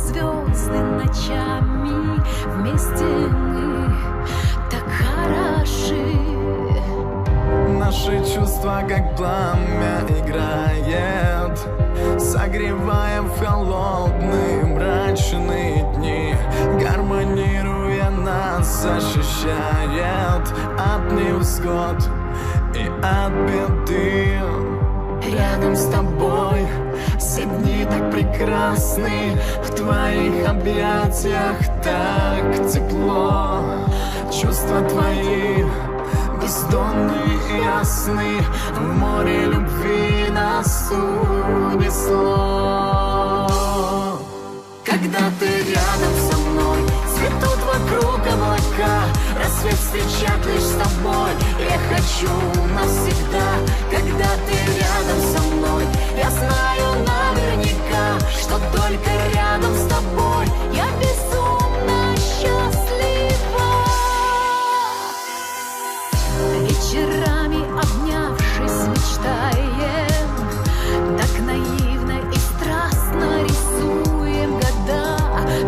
звезды ночами. Вместе мы так хороши. Наши чувства, как пламя, играет, согревая в холодные мрачные дни. Гармонируя нас, ощущает от невзгод и от беды. Рядом с тобой все дни так прекрасны, в твоих объятиях так тепло. Чувства твои бездонные и ясны, в море любви нас унесло. Когда ты рядом со мной, цветут вокруг облака, рассвет встречать лишь с тобой я хочу навсегда. Когда ты рядом со мной, я знаю наверняка, что только рядом с тобой я безумно счастлива. Вечерами обнявшись мечтаем, так наивно и страстно рисуем года.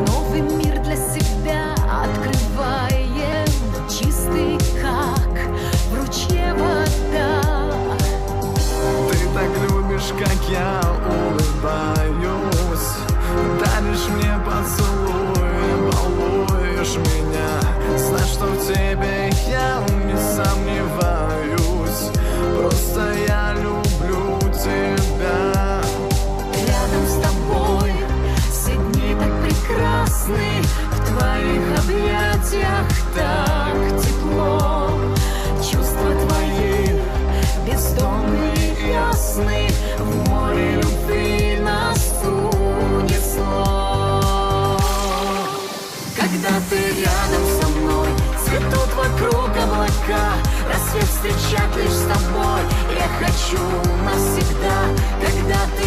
Новый мир для себя открываем, чистый, как в ручье вода. Ты так любишь, как я улыбаюсь, даришь мне поцелуй, балуешь меня. Знай, что в тебе я не сомневаюсь, просто я люблю тебя. Рядом с тобой все дни так прекрасны, в твоих объятиях так тепло. Чувства твои бездонные и ясны, в море любви нас унесло. Когда ты рядом со мной, цветут вокруг облака, рассвет встречать лишь с тобой я хочу навсегда. Когда ты